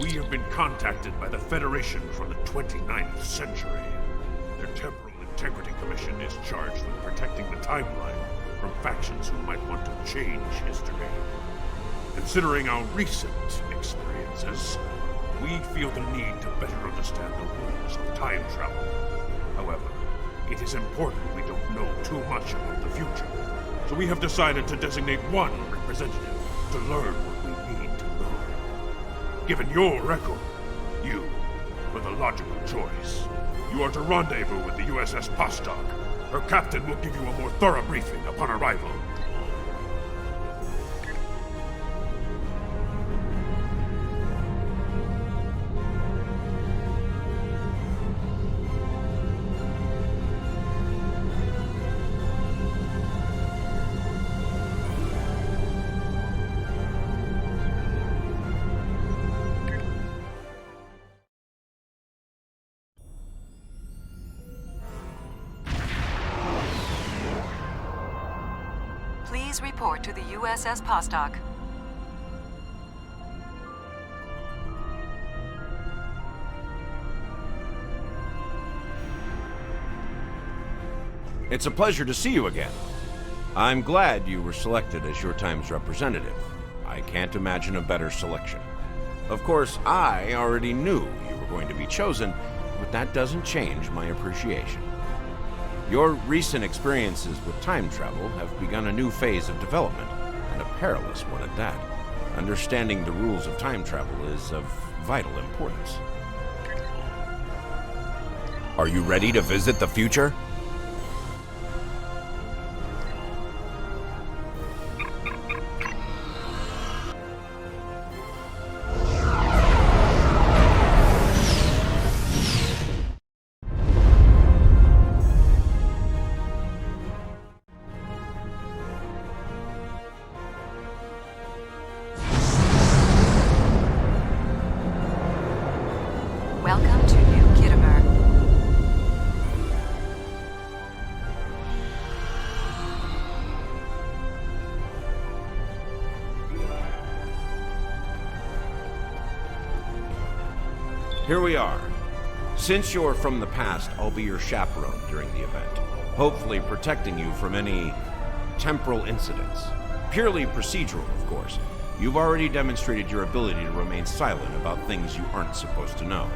We have been contacted by the Federation from the 29th century. Their Temporal Integrity Commission is charged with protecting the timeline from factions who might want to change history. Considering our recent experiences, we feel the need to better understand the rules of time travel. However, it is important we don't know too much about the future, so we have decided to designate one representative to learn what we need to learn. Given your record, you were the logical choice. You are to rendezvous with the USS Vostok. Her captain will give you a more thorough briefing upon arrival. Please report to the USS Vostok. It's a pleasure to see you again. I'm glad you were selected as your time's representative. I can't imagine a better selection. Of course, I already knew you were going to be chosen, but that doesn't change my appreciation. Your recent experiences with time travel have begun a new phase of development, and a perilous one at that. Understanding the rules of time travel is of vital importance. Are you ready to visit the future? Welcome to New Kittimer. Here we are. Since you're from the past, I'll be your chaperone during the event, hopefully protecting you from any temporal incidents. Purely procedural, of course. You've already demonstrated your ability to remain silent about things you aren't supposed to know.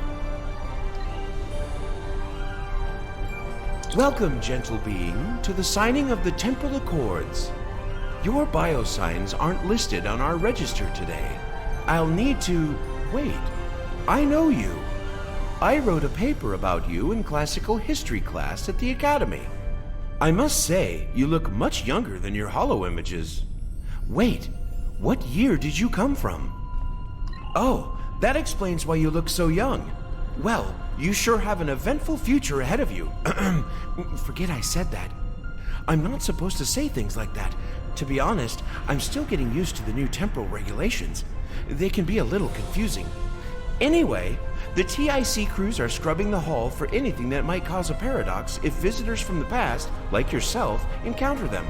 Welcome, gentle being, to the signing of the Temporal Accords. Your biosigns aren't listed on our register today. I'll need to... wait. I know you. I wrote a paper about you in classical history class at the Academy. I must say, you look much younger than your holo images. Wait, what year did you come from? Oh, that explains why you look so young. Well, you sure have an eventful future ahead of you. Forget I said that. I'm not supposed to say things like that. To be honest, I'm still getting used to the new temporal regulations. They can be a little confusing. Anyway, the TIC crews are scrubbing the hall for anything that might cause a paradox if visitors from the past, like yourself, encounter them.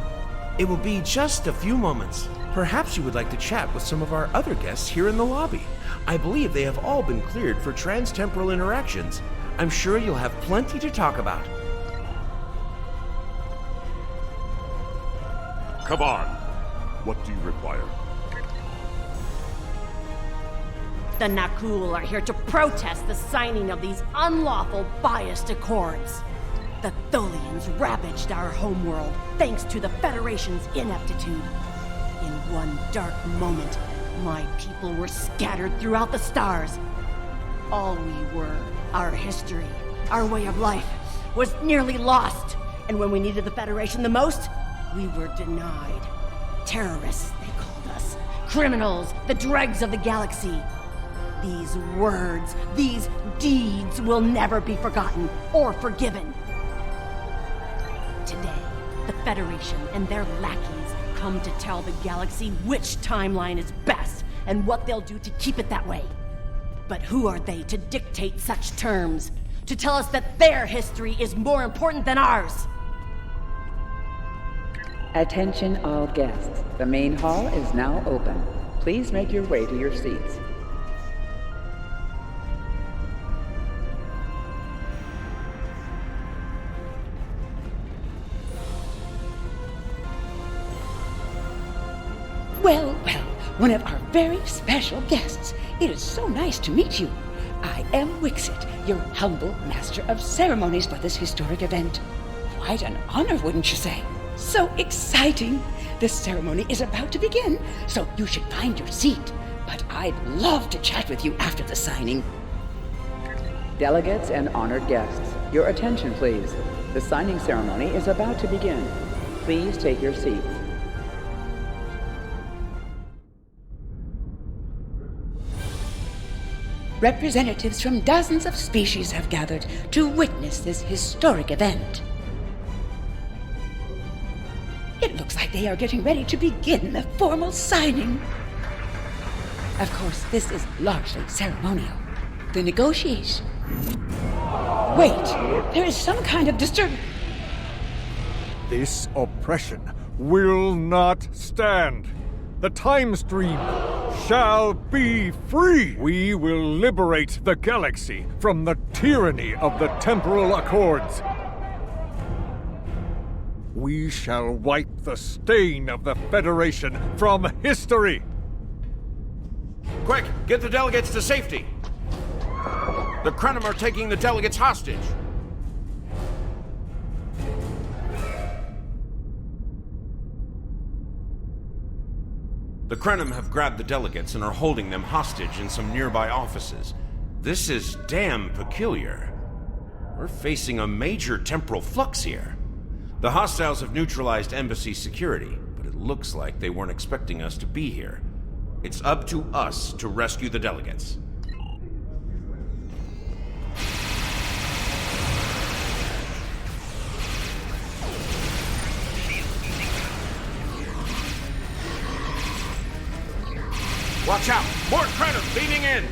It will be just a few moments. Perhaps you would like to chat with some of our other guests here in the lobby. I believe they have all been cleared for trans-temporal interactions. I'm sure you'll have plenty to talk about. Come on. What do you require? The Nakul are here to protest the signing of these unlawful, biased accords. The Tholians ravaged our homeworld thanks to the Federation's ineptitude. In one dark moment, my people were scattered throughout the stars. All we were, our history, our way of life, was nearly lost. And when we needed the Federation the most, we were denied. Terrorists, they called us. Criminals, the dregs of the galaxy. These words, these deeds will never be forgotten or forgiven. Today, the Federation and their lackeys come to tell the galaxy which timeline is best and what they'll do to keep it that way. But who are they to dictate such terms? To tell us that their history is more important than ours? Attention all guests. The main hall is now open. Please make your way to your seats. Well, one of our very special guests. It is so nice to meet you. I am Wixit, your humble master of ceremonies for this historic event. Quite an honor, wouldn't you say? So exciting! The ceremony is about to begin, so you should find your seat. But I'd love to chat with you after the signing. Delegates and honored guests, your attention please. The signing ceremony is about to begin. Please take your seats. Representatives from dozens of species have gathered to witness this historic event. It looks like they are getting ready to begin the formal signing. Of course, this is largely ceremonial. The negotiation... Wait, there is some kind of This oppression will not stand. The time stream shall be free. We will liberate the galaxy from the tyranny of the temporal accords. We shall wipe the stain of the Federation from history. Quick, get the delegates to safety. The Krenim are taking the delegates hostage. The Krenim have grabbed the delegates and are holding them hostage in some nearby offices. This is damn peculiar. We're facing a major temporal flux here. The hostiles have neutralized embassy security, but it looks like they weren't expecting us to be here. It's up to us to rescue the delegates. Watch out! More Krenim beaming in!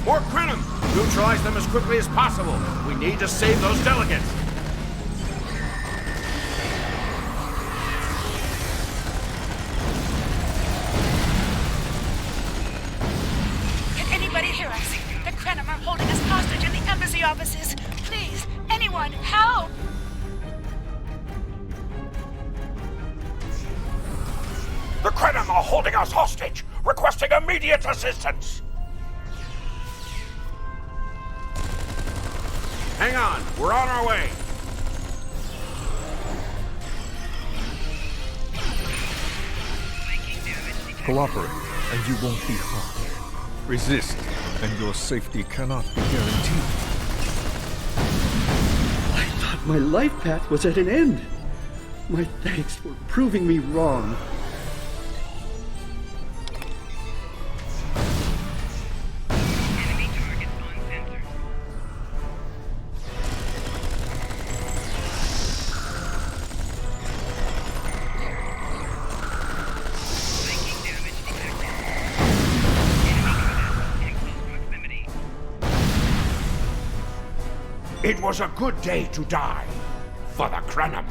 More Krenim! Neutralize them as quickly as possible. We need to save those delegates. Can anybody hear us? The Krenim are holding us hostage in the embassy offices. Please, anyone, help! The Krenim are holding us hostage, requesting immediate assistance. Hang on, we're on our way. Cooperate, and you won't be harmed. Resist, and your safety cannot be guaranteed. I thought my life path was at an end. My thanks for proving me wrong. It was a good day to die for the Krenim.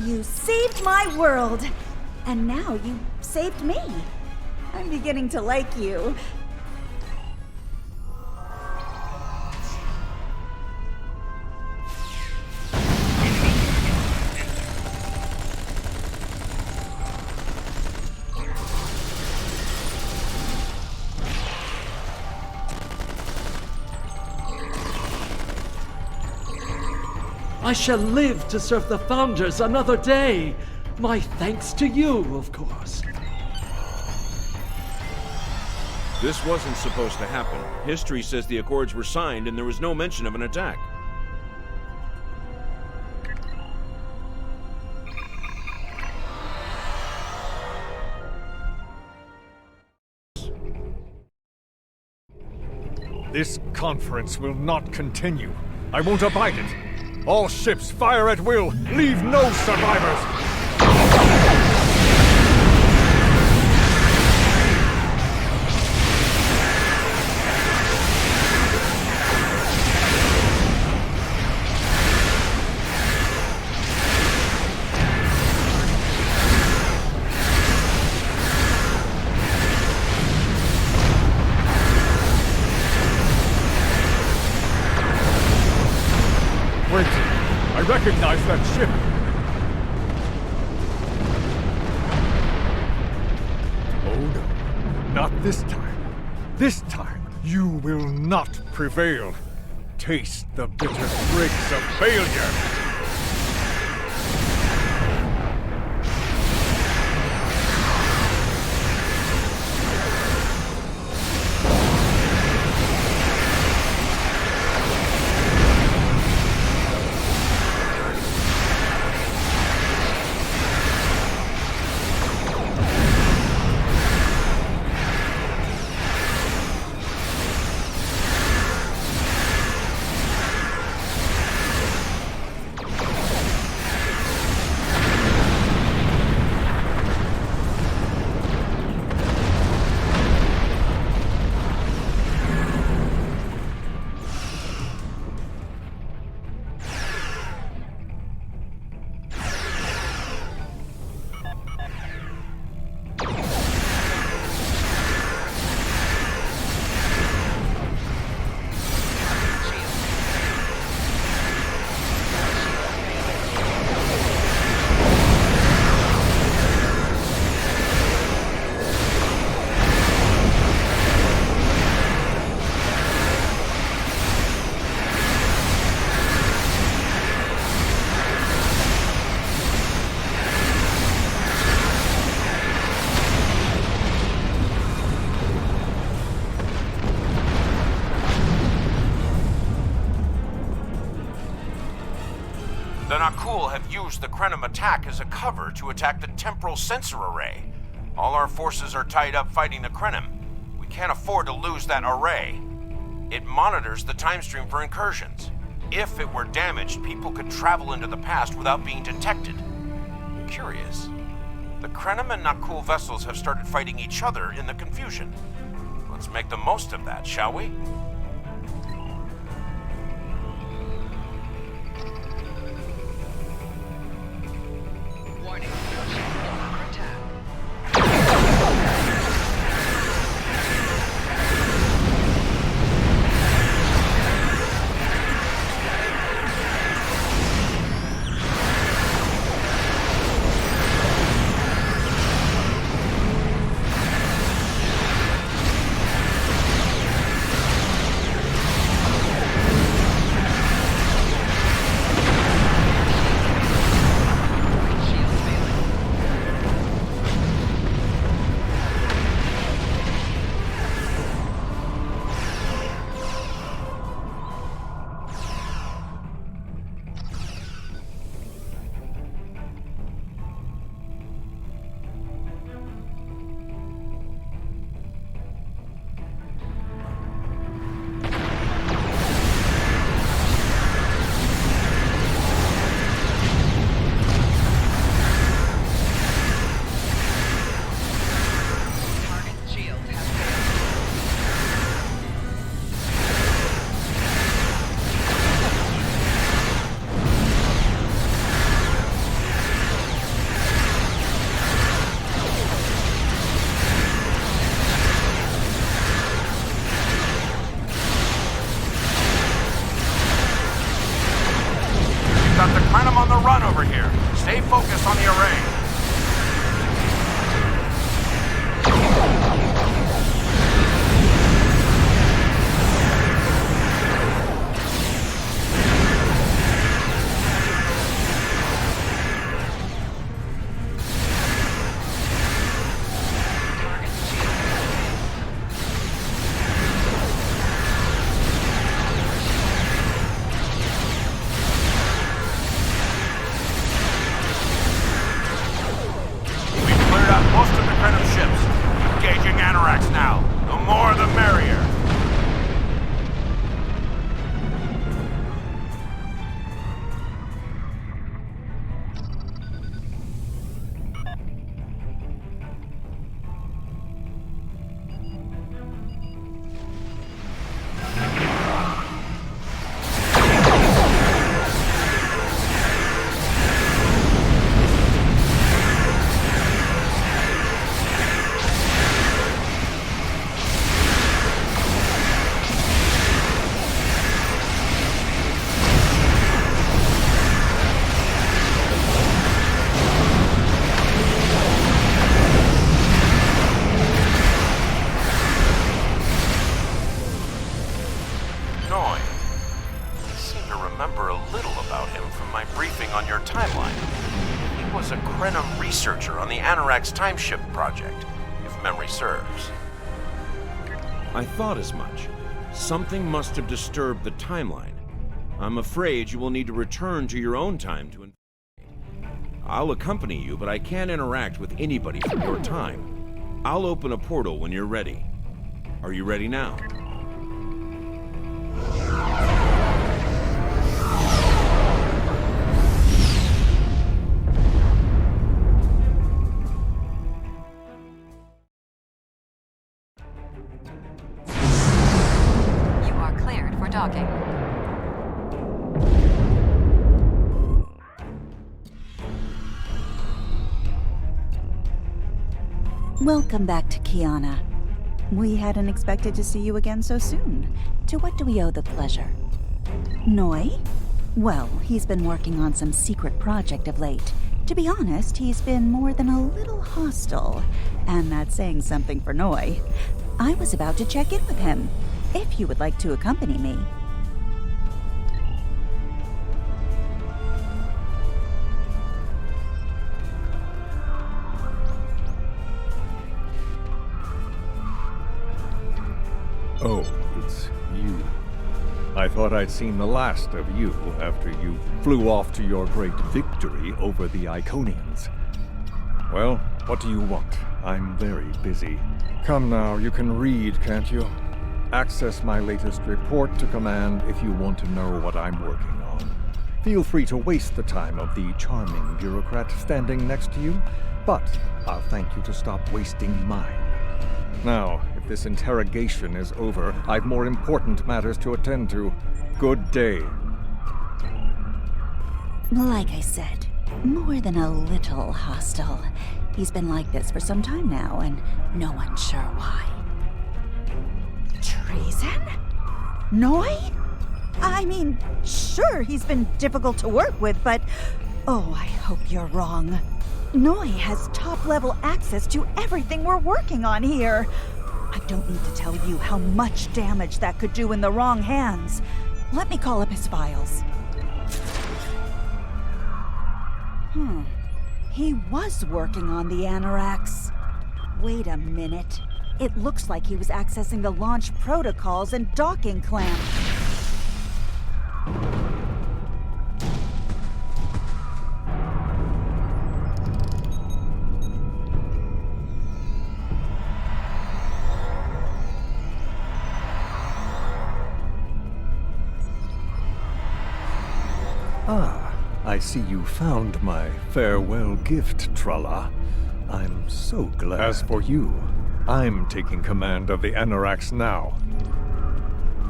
You saved my world, and now you saved me. I'm beginning to like you. I shall live to serve the Founders another day. My thanks to you, of course. This wasn't supposed to happen. History says the Accords were signed and there was no mention of an attack. This conference will not continue. I won't abide it. All ships fire at will. Leave no survivors. I recognize that ship! Oh no, not this time. This time, you will not prevail. Taste the bitter dregs of failure! The Nakul have used the Krenim attack as a cover to attack the temporal sensor array. All our forces are tied up fighting the Krenim. We can't afford to lose that array. It monitors the time stream for incursions. If it were damaged, people could travel into the past without being detected. Curious. The Krenim and Nakul vessels have started fighting each other in the confusion. Let's make the most of that, shall we? Warning. Under attack. Got the Krenim on the run over here. Stay focused on the array. remember a little about him from my briefing on your timeline. He was a Krenum researcher on the Anorak's timeship project, if memory serves. I thought as much. Something must have disturbed the timeline. I'm afraid you will need to return to your own time to investigate. I'll accompany you, but I can't interact with anybody from your time. I'll open a portal when you're ready. Are you ready now? You are cleared for docking. Welcome back to Kiana. We hadn't expected to see you again so soon. To what do we owe the pleasure? Noi? Well, he's been working on some secret project of late. To be honest, he's been more than a little hostile, and that's saying something for Noi. I was about to check in with him, if you would like to accompany me. Oh, it's you. I thought I'd seen the last of you after you flew off to your great victory over the Iconians. Well, what do you want? I'm very busy. Come now, you can read, can't you? Access my latest report to command if you want to know what I'm working on. Feel free to waste the time of the charming bureaucrat standing next to you, but I'll thank you to stop wasting mine. Now, if this interrogation is over, I've more important matters to attend to. Good day. Like I said, more than a little hostile. He's been like this for some time now, and no one's sure why. Treason? Noi? I mean, sure, he's been difficult to work with, but... Oh, I hope you're wrong. Noi has top-level access to everything we're working on here. I don't need to tell you how much damage that could do in the wrong hands. Let me call up his files. He was working on the Anoraks. Wait a minute. It looks like he was accessing the launch protocols and docking clamps. I see you found my farewell gift, Tralla. I'm so glad. As for you, I'm taking command of the Anoraks now.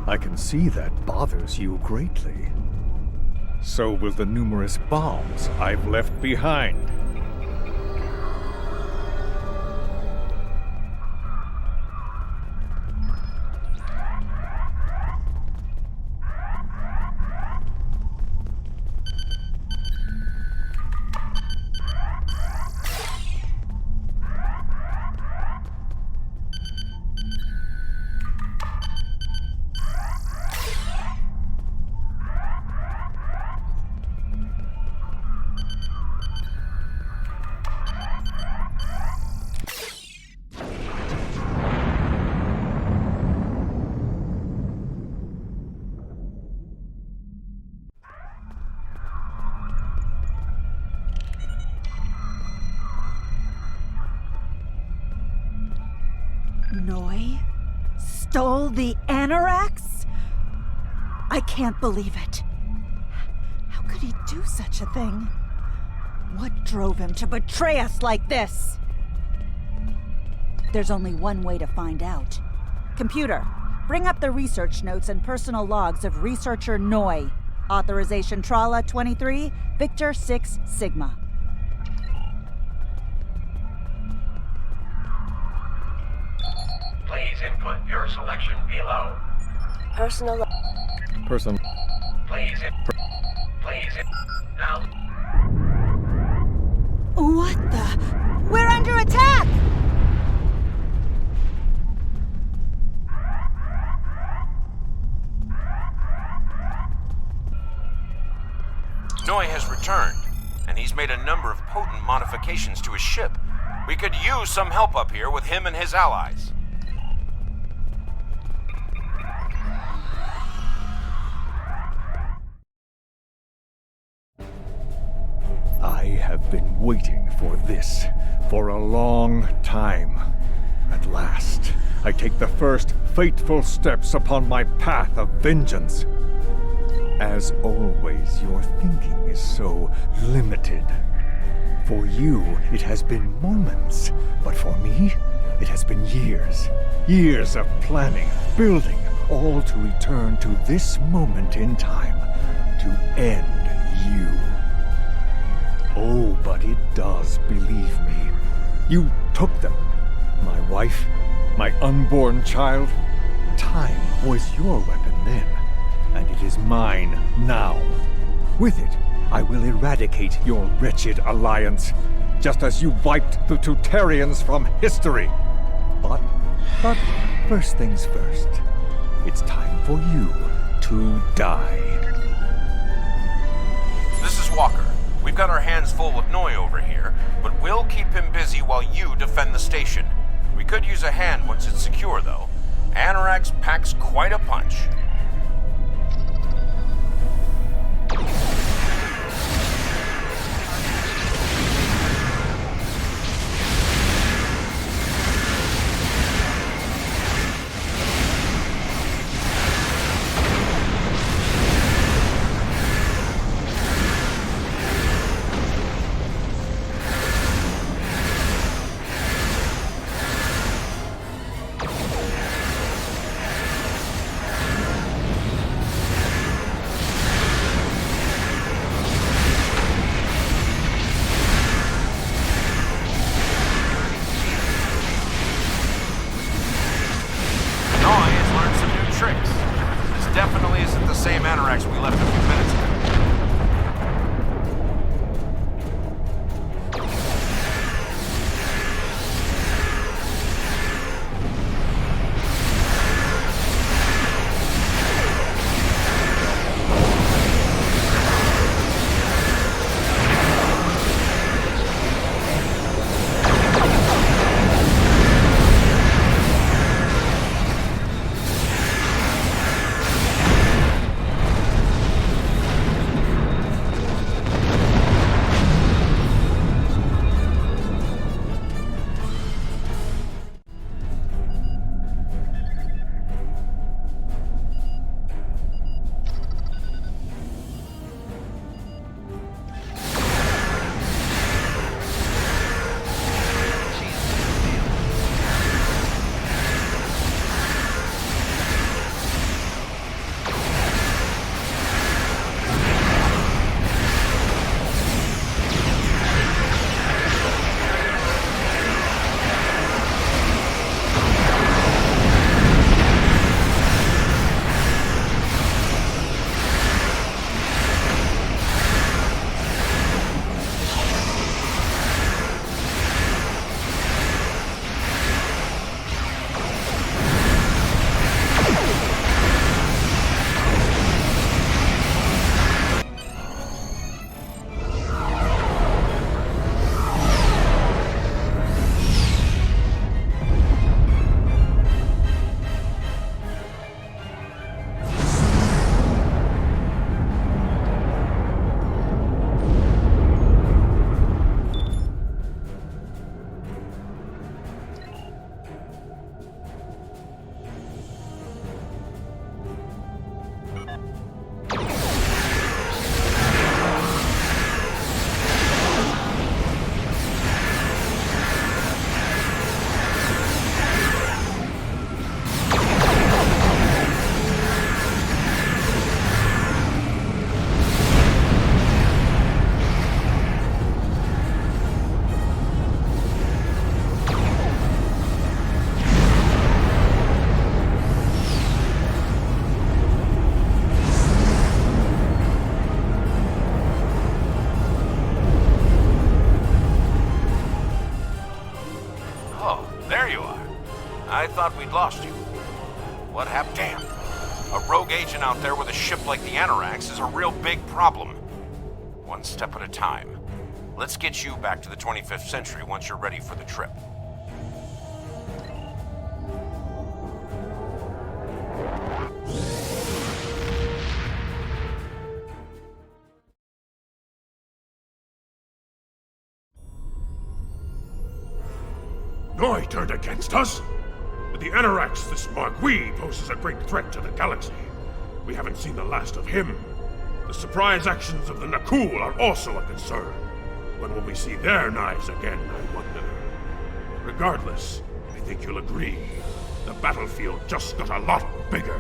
I can see that bothers you greatly. So will the numerous bombs I've left behind. Noi stole the Anoraks? I can't believe it. How could he do such a thing? What drove him to betray us like this? There's only one way to find out. Computer, bring up the research notes and personal logs of researcher Noi. Authorization Tralla 23, Victor 6 Sigma. Please input your selection below. Personal. Please now. What the? We're under attack! Noi has returned, and he's made a number of potent modifications to his ship. We could use some help up here with him and his allies. I have been waiting for this for a long time. At last, I take the first fateful steps upon my path of vengeance. As always, your thinking is so limited. For you, it has been moments, but for me, it has been years. Years of planning, building, all to return to this moment in time, to end you. Oh, but it does, believe me. You took them. My wife, my unborn child. Time was your weapon then, and it is mine now. With it, I will eradicate your wretched alliance, just as you wiped the Tutarians from history. But first things first. It's time for you to die. This is Walker. We've got our hands full with Noi over here, but we'll keep him busy while you defend the station. We could use a hand once it's secure, though. Anorax packs quite a punch. Definitely isn't the same Anorax we left a few minutes ago. I thought we'd lost you. What happened? Damn. A rogue agent out there with a ship like the Anorax is a real big problem. one step at a time. Let's get you back to the 25th century once you're ready for the trip. Noi turned against us? With the Anorax, this Margui poses a great threat to the galaxy. We haven't seen the last of him. The surprise actions of the Nakul are also a concern. When will we see their knives again, I wonder? Regardless, I think you'll agree, the battlefield just got a lot bigger.